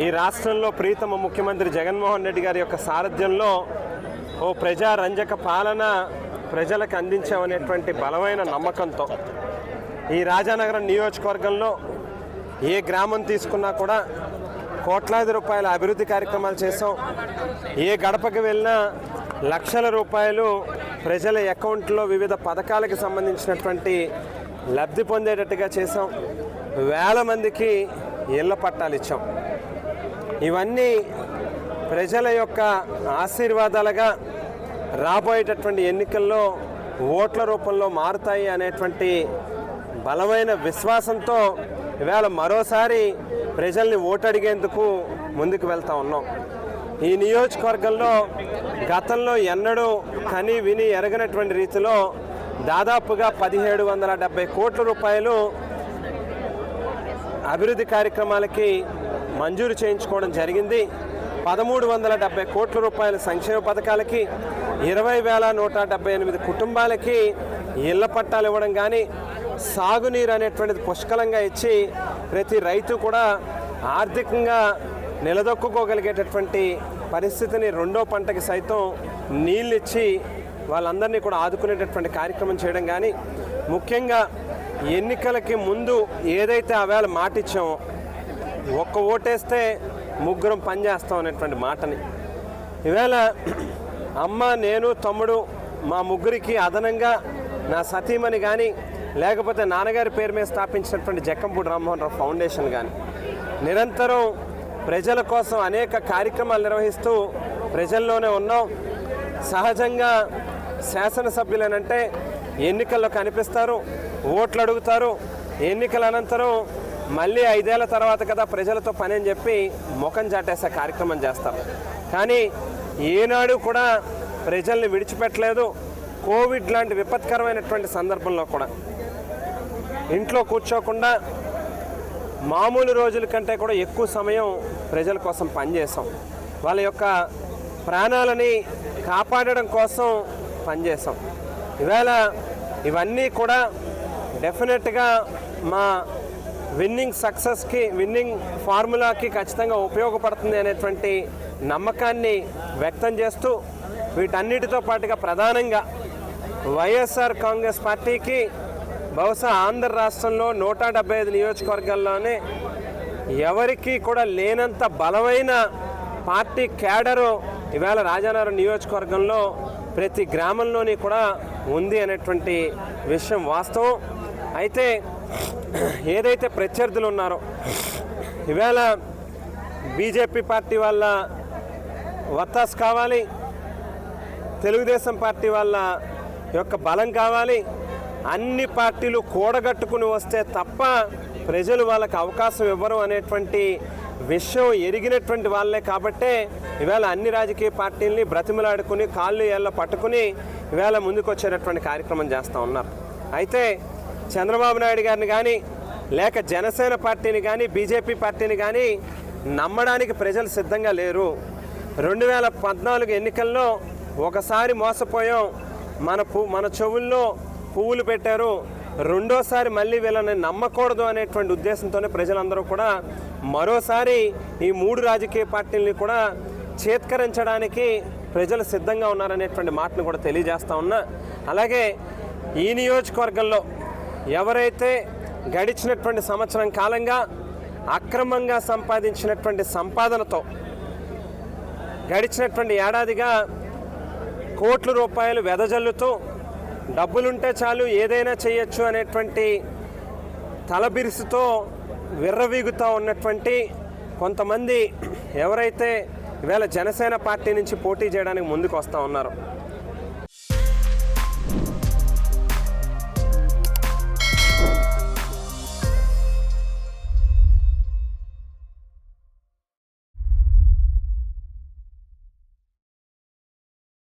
ఈ రాష్ట్రంలో ప్రీతమ ముఖ్యమంత్రి జగన్మోహన్ రెడ్డి గారి యొక్క సారథ్యంలో ఓ ప్రజారంజక పాలన ప్రజలకు అందించామనేటువంటి బలమైన నమ్మకంతో ఈ రాజానగరం నియోజకవర్గంలో ఏ గ్రామం తీసుకున్నా కూడా కోట్లాది రూపాయల అభివృద్ధి కార్యక్రమాలు చేసాం. ఏ గడపకి వెళ్ళినా లక్షల రూపాయలు ప్రజల అకౌంట్లో వివిధ పథకాలకు సంబంధించినటువంటి లబ్ధి పొందేటట్టుగా చేసాం. వేల మందికి ఇళ్ల పట్టాలు ఇచ్చాం. ఇవన్నీ ప్రజల యొక్క ఆశీర్వాదాలుగా రాబోయేటటువంటి ఎన్నికల్లో ఓట్ల రూపంలో మారుతాయి అనేటువంటి బలమైన విశ్వాసంతో ఇవాళ మరోసారి ప్రజల్ని ఓటడిగేందుకు ముందుకు వెళ్తూ ఉన్నాం. ఈ నియోజకవర్గంలో గతంలో ఎన్నడూ కని విని ఎరగనటువంటి రీతిలో దాదాపుగా 1770 కోట్ల రూపాయలు అభివృద్ధి కార్యక్రమాలకి మంజూరు చేయించుకోవడం జరిగింది. 1370 కోట్ల రూపాయల సంక్షేమ పథకాలకి 20,178 కుటుంబాలకి ఇళ్ల పట్టాలు ఇవ్వడం కానీ, సాగునీరు అనేటువంటిది పుష్కలంగా ఇచ్చి ప్రతి రైతు కూడా ఆర్థికంగా నిలదొక్కుకోగలిగేటటువంటి పరిస్థితిని రెండో పంటకి సైతం నీళ్ళు ఇచ్చి వాళ్ళందరినీ కూడా ఆదుకునేటటువంటి కార్యక్రమం చేయడం కానీ, ముఖ్యంగా ఎన్నికలకి ముందు ఏదైతే ఆవేళ మాట ఇచ్చామో ఒక్క ఓటేస్తే ముగ్గురం పనిచేస్తాం అనేటువంటి మాటని ఈవేళ అమ్మ, నేను, తమ్ముడు మా ముగ్గురికి అదనంగా నా సతీమణి కానీ, లేకపోతే నాన్నగారి పేరు మీద స్థాపించినటువంటి జక్కంపూడి రామ్మోహన్ రావు ఫౌండేషన్ కానీ నిరంతరం ప్రజల కోసం అనేక కార్యక్రమాలు నిర్వహిస్తూ ప్రజల్లోనే ఉన్నాం. సహజంగా శాసనసభ్యులనంటే ఎన్నికల్లో కనిపిస్తారు, ఓట్లు అడుగుతారు. ఎన్నికల అనంతరం మళ్ళీ 5 ఏళ్ల తర్వాత కదా ప్రజలతో పని అని చెప్పి ముఖం చాటేసే కార్యక్రమం చేస్తారు. కానీ ఏనాడు కూడా ప్రజల్ని విడిచిపెట్టలేదు. కోవిడ్ లాంటి విపత్కరమైనటువంటి సందర్భంలో కూడా ఇంట్లో కూర్చోకుండా మామూలు రోజుల కంటే కూడా ఎక్కువ సమయం ప్రజల కోసం పనిచేసాం. వాళ్ళ యొక్క ప్రాణాలని కాపాడడం కోసం పనిచేసాం. ఇవాళ ఇవన్నీ కూడా డెఫినెట్గా మా విన్నింగ్ సక్సెస్కి, విన్నింగ్ ఫార్ములాకి ఖచ్చితంగా ఉపయోగపడుతుంది అనేటువంటి నమ్మకాన్ని వ్యక్తం చేస్తూ, వీటన్నిటితో పాటుగా ప్రధానంగా వైఎస్ఆర్ కాంగ్రెస్ పార్టీకి బహుశా ఆంధ్ర రాష్ట్రంలో 175 నియోజకవర్గాల్లోనే ఎవరికి కూడా లేనంత బలమైన పార్టీ క్యాడరు ఇవాళ రాజానగరం నియోజకవర్గంలో ప్రతి గ్రామంలోని కూడా ఉంది అనేటువంటి విషయం వాస్తవం. అయితే ఏదైతే ప్రత్యర్థులు ఉన్నారో ఇవాళ బీజేపీ పార్టీ వాళ్ళ వత్తాసు కావాలి, తెలుగుదేశం పార్టీ వాళ్ళ యొక్క బలం కావాలి, అన్ని పార్టీలు కూడగట్టుకుని వస్తే తప్ప ప్రజలు వాళ్ళకి అవకాశం ఇవ్వరు అనేటువంటి విషయం ఎరిగినటువంటి వాళ్ళే. కాబట్టే ఇవాళ అన్ని రాజకీయ పార్టీల్ని బ్రతిమలాడుకుని కాళ్ళు ఏళ్ళ పట్టుకుని ఇవాళ ముందుకు వచ్చేటటువంటి కార్యక్రమం చేస్తూ ఉన్నారు. అయితే చంద్రబాబు నాయుడు గారిని కానీ, లేక జనసేన పార్టీని కానీ, బీజేపీ పార్టీని కానీ నమ్మడానికి ప్రజలు సిద్ధంగా లేరు. 2014 ఎన్నికల్లో ఒకసారి మోసపోయాం, మన చెవుల్లో పువ్వులు పెట్టారు, రెండోసారి మళ్ళీ వీళ్ళని నమ్మకూడదు అనేటువంటి ఉద్దేశంతోనే ప్రజలందరూ కూడా మరోసారి ఈ 3 రాజకీయ పార్టీలని కూడా చేత్కరించడానికి ప్రజలు సిద్ధంగా ఉన్నారనేటువంటి మాటను కూడా తెలియజేస్తూ ఉన్నా. అలాగే ఈ నియోజకవర్గంలో ఎవరైతే గడిచినటువంటి సంవత్సరం కాలంగా అక్రమంగా సంపాదించినటువంటి సంపాదనతో గడిచినటువంటి ఏడాదిగా కోట్ల రూపాయలు వెదజల్లుతూ డబ్బులుంటే చాలు ఏదైనా చేయొచ్చు అనేటువంటి తలబిరుసుతో విర్రవీగుతూ ఉన్నటువంటి కొంతమంది ఎవరైతే ఇవాళ జనసేన పార్టీ నుంచి పోటీ చేయడానికి ముందుకు వస్తూ ఉన్నారో